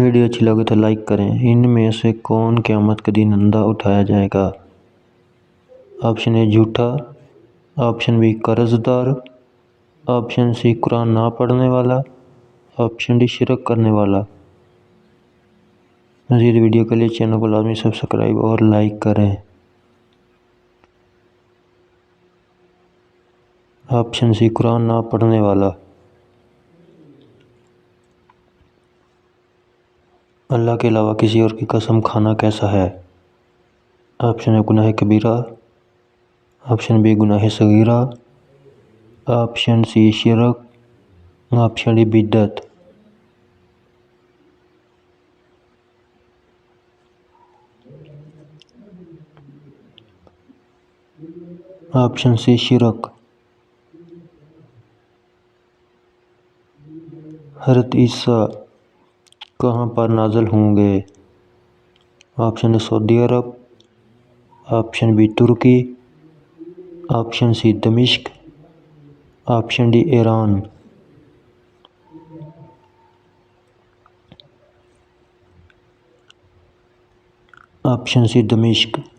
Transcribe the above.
Video اچھی لگے تو لائک کریں۔ ان میں سے کون قیامت کے دن اندھا اٹھایا جائے گا؟ آپشن اے جھوٹا، آپشن بی قرض دار، آپشن سی قرآن نہ پڑھنے والا، آپشن ڈی شرک کرنے والا۔ مزید ویڈیو کے لیے چینل کو لازمی سبسکرائب اور لائک کریں۔ آپشن سی قرآن نہ پڑھنے والا۔ اللہ کے علاوہ کسی اور کی قسم کھانا کیسا ہے؟ آپشن اے گناہ کبیرہ، آپشن بی گناہ صغیرہ، آپشن سی شرک، آپشن ڈی بدعت۔ آپشن سی شرک۔ حضرت عیسیٰ کہاں پر نازل ہوں گے؟ آپشن اے سعودی عرب، آپشن بی ترکی، آپشن سی دمشق، option D Iran. Option C دمشق۔